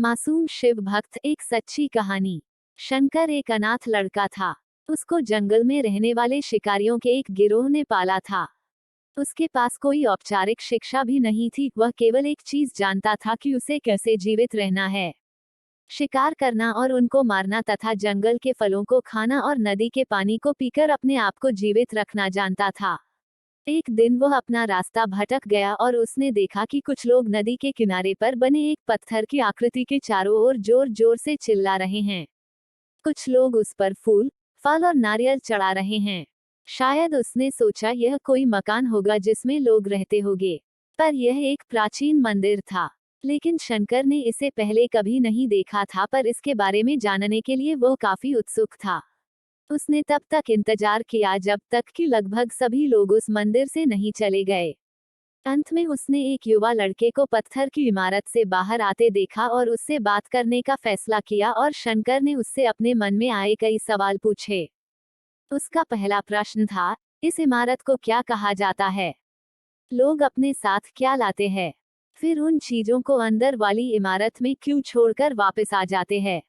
मासूम शिव भक्त एक सच्ची कहानी। शंकर एक अनाथ लड़का था। उसको जंगल में रहने वाले शिकारियों के एक गिरोह ने पाला था। उसके पास कोई औपचारिक शिक्षा भी नहीं थी, वह केवल एक चीज जानता था कि उसे कैसे जीवित रहना है। शिकार करना और उनको मारना तथा जंगल के फलों को खाना और नदी के पानी को पीकर अपने आप को जीवित रखना जानता था। एक दिन वह अपना रास्ता भटक गया और उसने देखा कि कुछ लोग नदी के किनारे पर बने एक पत्थर की आकृति के चारों ओर जोर जोर से चिल्ला रहे हैं। कुछ लोग उस पर फूल, फल और नारियल चढ़ा रहे हैं। शायद उसने सोचा यह कोई मकान होगा जिसमें लोग रहते होंगे, पर यह एक प्राचीन मंदिर था। लेकिन शंकर ने इसे पहले कभी नहीं देखा था, पर इसके बारे में जानने के लिए वह काफी उत्सुक था। उसने तब तक इंतजार किया जब तक कि लगभग सभी लोग उस मंदिर से नहीं चले गए। अंत में उसने एक युवा लड़के को पत्थर की इमारत से बाहर आते देखा और उससे बात करने का फैसला किया, और शंकर ने उससे अपने मन में आए कई सवाल पूछे। उसका पहला प्रश्न था, इस इमारत को क्या कहा जाता है? लोग अपने साथ क्या लाते हैं? फिर उन चीजों को अंदर वाली इमारत में क्यों छोड़कर वापस आ जाते हैं?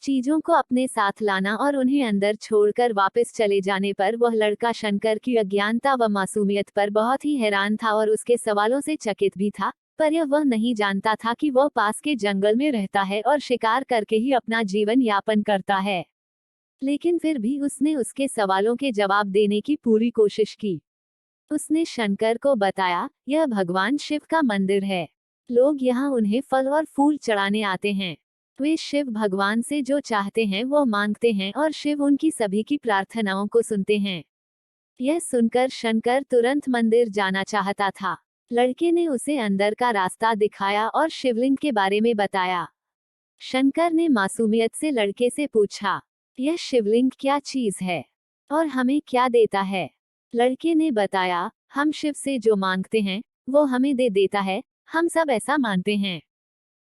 चीजों को अपने साथ लाना और उन्हें अंदर छोड़कर वापस चले जाने पर वह लड़का शंकर की अज्ञानता व मासूमियत पर बहुत ही हैरान था और उसके सवालों से चकित भी था, पर यह वह नहीं जानता था कि वह पास के जंगल में रहता है और शिकार करके ही अपना जीवन यापन करता है। लेकिन फिर भी उसने उसके सवालों के जवाब देने की पूरी कोशिश की। उसने शंकर को बताया, यह भगवान शिव का मंदिर है। लोग यहाँ उन्हें फल और फूल चढ़ाने आते हैं। वे शिव भगवान से जो चाहते हैं वो मांगते हैं और शिव उनकी सभी की प्रार्थनाओं को सुनते हैं। यह सुनकर शंकर तुरंत मंदिर जाना चाहता था। लड़के ने उसे अंदर का रास्ता दिखाया और शिवलिंग के बारे में बताया। शंकर ने मासूमियत से लड़के से पूछा, यह शिवलिंग क्या चीज है और हमें क्या देता है? लड़के ने बताया, हम शिव से जो मांगते हैं वो हमें दे देता है, हम सब ऐसा मानते हैं।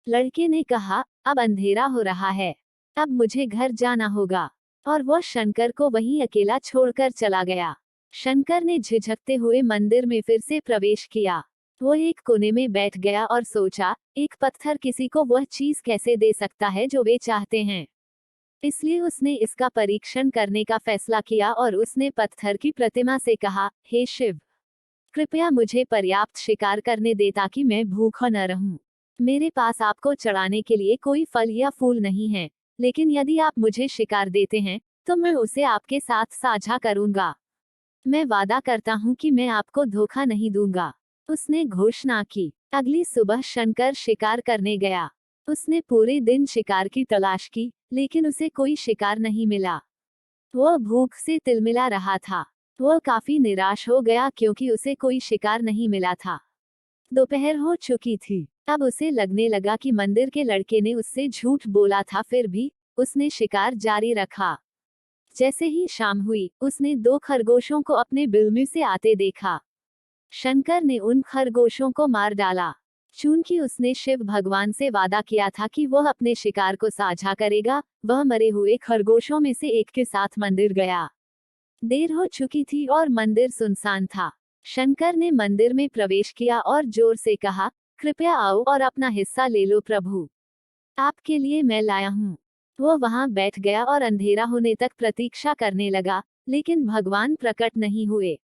लड़के ने कहा, अब अंधेरा हो रहा है, अब मुझे घर जाना होगा। और वह शंकर को वहीं अकेला छोड़कर चला गया। शंकर ने झिझकते हुए मंदिर में फिर से प्रवेश किया। वो एक कोने में बैठ गया और सोचा, एक पत्थर किसी को वह चीज कैसे दे सकता है जो वे चाहते हैं। इसलिए उसने इसका परीक्षण करने का फैसला किया और उसने पत्थर की प्रतिमा से कहा, हे शिव, कृपया मुझे पर्याप्त शिकार करने दे ताकि मैं भूखा न रहूं। मेरे पास आपको चढ़ाने के लिए कोई फल या फूल नहीं है, लेकिन यदि आप मुझे शिकार देते हैं तो मैं उसे आपके साथ साझा करूंगा। मैं वादा करता हूं कि मैं आपको धोखा नहीं दूंगा। उसने घोषणा की। अगली सुबह शंकर शिकार करने गया। उसने पूरे दिन शिकार की तलाश की, लेकिन उसे कोई शिकार नहीं मिला। वह भूख से तिलमिला रहा था। वह काफी निराश हो गया क्योंकि उसे कोई शिकार नहीं मिला था। दोपहर हो चुकी थी। अब उसे लगने लगा कि मंदिर के लड़के ने उससे झूठ बोला था, फिर भी उसने शिकार जारी रखा। जैसे ही शाम हुई, उसने 2 खरगोशों को अपने बिल में से आते देखा। शंकर ने उन खरगोशों को मार डाला। चूंकि उसने शिव भगवान से वादा किया था कि वह अपने शिकार को साझा करेगा, वह मरे हुए खरगोशों में से एक के साथ मंदिर गया। देर हो चुकी थी और मंदिर सुनसान था। शंकर ने मंदिर में प्रवेश किया और जोर से कहा, कृपया आओ और अपना हिस्सा ले लो प्रभु, आपके लिए मैं लाया हूँ। वह वहां बैठ गया और अंधेरा होने तक प्रतीक्षा करने लगा, लेकिन भगवान प्रकट नहीं हुए।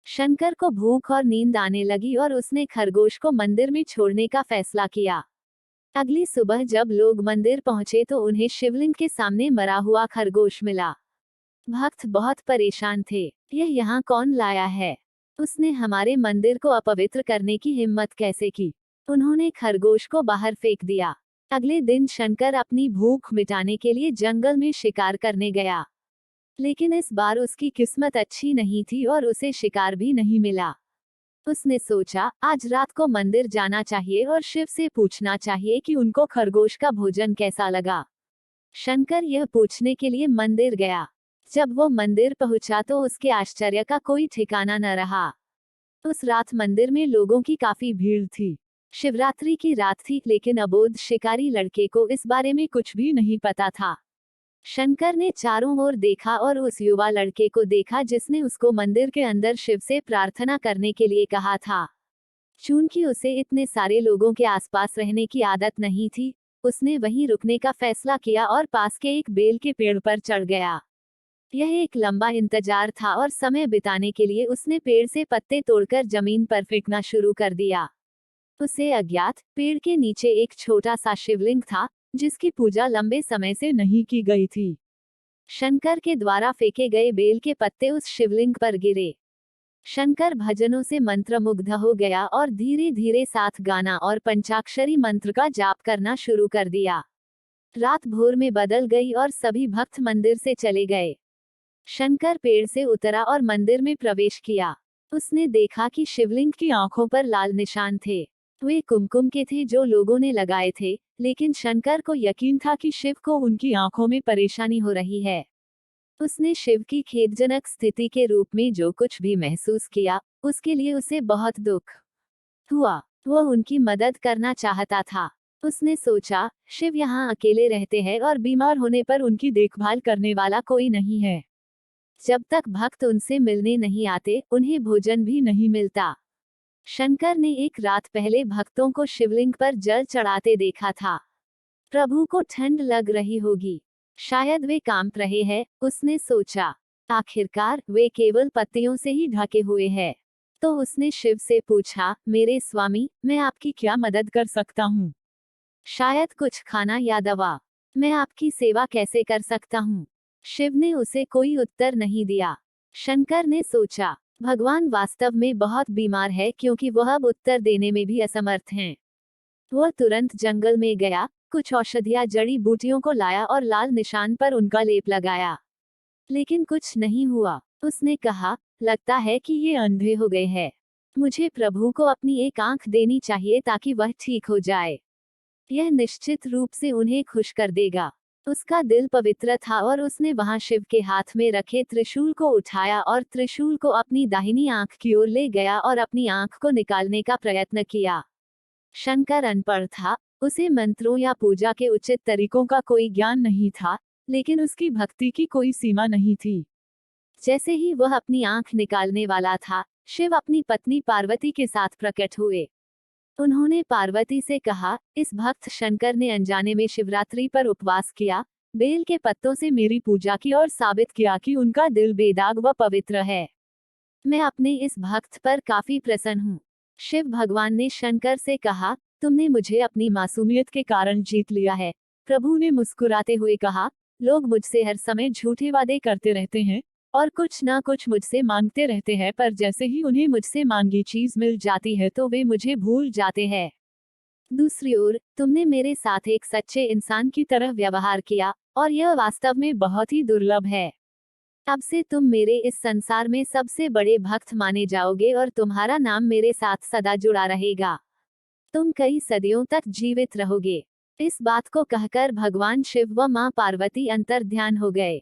शंकर को भूख और नींद आने लगी और उसने खरगोश को मंदिर में छोड़ने का फैसला किया। अगली सुबह जब लोग मंदिर पहुंचे तो उन्हें शिवलिंग के सामने मरा हुआ खरगोश मिला। भक्त बहुत परेशान थे। यह यहाँ कौन लाया है? उसने हमारे मंदिर को अपवित्र करने की हिम्मत कैसे की? उन्होंने खरगोश को बाहर फेंक दिया। अगले दिन शंकर अपनी भूख मिटाने के लिए जंगल में शिकार करने गया, लेकिन इस बार उसकी किस्मत अच्छी नहीं थी और उसे शिकार भी नहीं मिला। उसने सोचा, आज रात को मंदिर जाना चाहिए और शिव से पूछना चाहिए कि उनको खरगोश का भोजन कैसा लगा। शंकर यह पूछने के लिए मंदिर गया। जब वो मंदिर पहुंचा तो उसके आश्चर्य का कोई ठिकाना न रहा। उस रात मंदिर में लोगों की काफी भीड़ थी। शिवरात्रि की रात थी, लेकिन अबोध शिकारी लड़के को इस बारे में कुछ भी नहीं पता था। शंकर ने चारों ओर देखा और उस युवा लड़के को देखा जिसने उसको मंदिर के अंदर शिव से प्रार्थना करने के लिए कहा था। चूंकि उसे इतने सारे लोगों के आसपास रहने की आदत नहीं थी, उसने वहीं रुकने का फैसला किया और पास के एक बेल के पेड़ पर चढ़ गया। यह एक लंबा इंतजार था और समय बिताने के लिए उसने पेड़ से पत्ते तोड़कर जमीन पर फेंकना शुरू कर दिया। उसे अज्ञात पेड़ के नीचे एक छोटा सा शिवलिंग था, जिसकी पूजा लंबे समय से नहीं की गई थी। शंकर के द्वारा फेंके गए बेल के पत्ते उस शिवलिंग पर गिरे। शंकर भजनों से मंत्रमुग्ध हो गया और धीरे धीरे साथ गाना और पंचाक्षरी मंत्र का जाप करना शुरू कर दिया। रात भोर में बदल गई और सभी भक्त मंदिर से चले गए। शंकर पेड़ से उतरा और मंदिर में प्रवेश किया। उसने देखा कि शिवलिंग की आंखों पर लाल निशान थे। वे कुमकुम के थे जो लोगों ने लगाए थे, लेकिन शंकर को यकीन था कि शिव को उनकी आंखों में परेशानी हो रही है। उसने शिव की खेदजनक स्थिति के रूप में जो कुछ भी महसूस किया, उसके लिए उसे बहुत दुख हुआ। वह उनकी मदद करना चाहता था। उसने सोचा, शिव यहाँ अकेले रहते हैं और बीमार होने पर उनकी देखभाल करने वाला कोई नहीं है। जब तक भक्त उनसे मिलने नहीं आते, उन्हें भोजन भी नहीं मिलता। शंकर ने एक रात पहले भक्तों को शिवलिंग पर जल चढ़ाते देखा था। प्रभु को ठंड लग रही होगी, शायद वे कांप रहे हैं, उसने सोचा। आखिरकार वे केवल पत्तियों से ही ढके हुए हैं। तो उसने शिव से पूछा, मेरे स्वामी, मैं आपकी क्या मदद कर सकता हूँ? शायद कुछ खाना या दवा। मैं आपकी सेवा कैसे कर सकता हूँ? शिव ने उसे कोई उत्तर नहीं दिया। शंकर ने सोचा, भगवान वास्तव में बहुत बीमार है क्योंकि वह अब उत्तर देने में भी असमर्थ हैं। वह तुरंत जंगल में गया, कुछ औषधियां जड़ी बूटियों को लाया और लाल निशान पर उनका लेप लगाया। लेकिन कुछ नहीं हुआ। उसने कहा, लगता है कि ये अंधे हो गए हैं। मुझे प्रभु को अपनी एक आंख देनी चाहिए ताकि वह ठीक हो जाए। यह निश्चित रूप से उन्हें खुश कर देगा। उसका दिल पवित्र था और उसने वहां शिव के हाथ में रखे त्रिशूल को उठाया और त्रिशूल को अपनी दाहिनी आंख की ओर ले गया और अपनी आंख को निकालने का प्रयत्न किया। शंकर अनपढ़ था, उसे मंत्रों या पूजा के उचित तरीकों का कोई ज्ञान नहीं था, लेकिन उसकी भक्ति की कोई सीमा नहीं थी। जैसे ही वह अपनी आंख निकालने वाला था, शिव अपनी पत्नी पार्वती के साथ प्रकट हुए। उन्होंने पार्वती से कहा, इस भक्त शंकर ने अनजाने में शिवरात्रि पर उपवास किया, बेल के पत्तों से मेरी पूजा की और साबित किया कि उनका दिल बेदाग व पवित्र है। मैं अपने इस भक्त पर काफी प्रसन्न हूँ। शिव भगवान ने शंकर से कहा, तुमने मुझे अपनी मासूमियत के कारण जीत लिया है। प्रभु ने मुस्कुराते हुए कहा, लोग मुझसे हर समय झूठे वादे करते रहते हैं और कुछ ना कुछ मुझसे मांगते रहते हैं, पर जैसे ही उन्हें मुझसे मांगी चीज मिल जाती है तो वे मुझे भूल जाते हैं। दूसरी ओर, तुमने मेरे साथ एक सच्चे इंसान की तरह व्यवहार किया और यह वास्तव में बहुत ही दुर्लभ है। अब से तुम मेरे इस संसार में सबसे बड़े भक्त माने जाओगे और तुम्हारा नाम मेरे साथ सदा जुड़ा रहेगा। तुम कई सदियों तक जीवित रहोगे। इस बात को कहकर भगवान शिव व मां पार्वती अंतर्ध्यान हो गए।